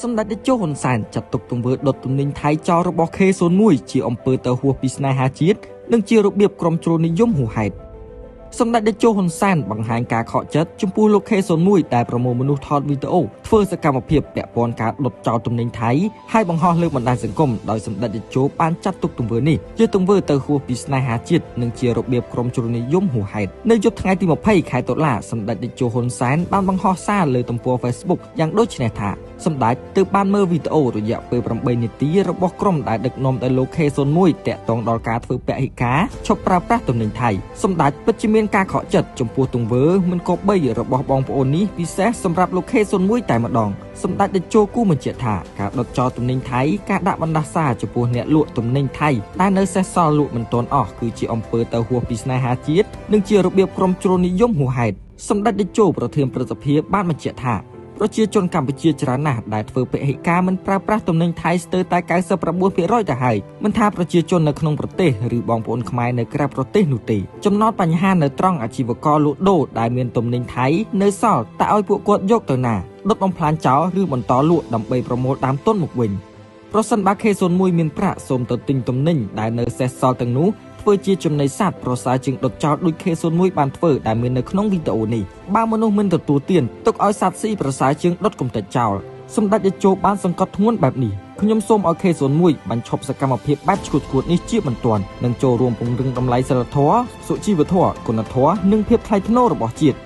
សម្ដេចតេជោហ៊ុនសែនចាត់ទុកទង្វើដុតទំនិញថៃចោលរបស់ K01 ជាអំពើទៅហួសពីស្នេហាជាតិនិងជារបៀបក្រុមជ្រុលនិយមហួសហេតុសម្ដេចតេជោហ៊ុនសែនបង្ហាញការខកចិត្តចំពោះលោក K01 ដែលប្រមូលមនុស្សថតវីដេអូធ្វើសកម្មភាពពាក់ព័ន្ធការដុតចោលទំនិញថៃហើយបង្ហោះលើបណ្ដាញសង្គមដោយសម្ដេចតេជោបានចាត់ទុកទង្វើនេះជាទង្វើទៅហួសពីស្នេហាជាតិនិងជារបៀបក្រុមជ្រុលនិយមហួសហេតុនៅយប់ថ្ងៃទី20ខែតុលាសម្ដេចតេជោហ៊ុនសែនបានបង្ហោះសារលើទំព័រ Facebook យ៉ាងដូចនេះថាសម្ដេចទើបបានមើលវីដេអូរយៈពេល8នាទីរបស់ក្រុមដែលដឹកនាំដោយលោក K01 តាក់ទងដល់ការធ្វើពហិការឈប់ប្រើប្រាស់ទំនិញថៃសម្ដេចពិតជាមានការខកចិត្តចំពោះទង្វើមិនគប្បីរបស់បងប្អូននេះពិសេសសម្រាប់លោក K01 តែម្ដងសម្ដេចតេជោគូបញ្ជាក់ថាការដុតចោលទំនិញថៃការដាក់បណ្ដាសាចំពោះអ្នកលក់ទំនិញថៃដែលនៅសេសសល់លក់មិនទាន់អស់គឺជាអំពើទៅហួសពីស្នេហាជាតិនិងជារបៀបក្រុមជ្រុលនិយមហួសហេតុសម្ដេចតេជោប្រធានព្រឹទ្ធសភាបានបញ្ជាក់ថាប្រជាជនកម្ពុជាច្រើនណាស់ដែលធ្វើពហិការមិនប្រើប្រាស់ទំនិញថៃស្ទើរតែ 99% ទៅហើយមិនថាប្រជាជននៅក្នុងប្រទេសឬបងប្អូនខ្មែរនៅក្រៅប្រទេសនោះទេចំណោទបញ្ហានៅត្រង់អាជីវករលក់ដូរដែលមានទំនិញថៃនៅសល់តែឲ្យពួកគាត់យកទៅណាដុតបំផ្លាញចោលឬបន្តលក់ដើម្បីប្រមូលដើមទុនមកវិញប្រសិនបើ K01 មានប្រាក់សូមទៅទិញទំនិញដែលនៅសេសសល់ទាំងនោះធ្វើជាចំណីសត្វប្រសើរជាងដុតចោលដូច K01 បានធ្វើដែលមាននៅក្នុងវីដេអូនេះបើមនុស្សមិនទទួលទានទុកឲ្យសត្វស៊ីប្រសើរជាងដុតកំទេចចោលសម្ដេចតេជោបានសង្កត់ធ្ងន់បែបនេះខ្ញុំសូមឲ្យ K01 បញ្ឈប់សកម្មភាពបែបឈួតៗនេះជាបន្ទាន់និងចូលរួមពង្រឹងតម្លៃសីលធម៌សុជីវធម៌គុណធម៌និងភាពថ្លៃថ្នូររបស់ជាតិ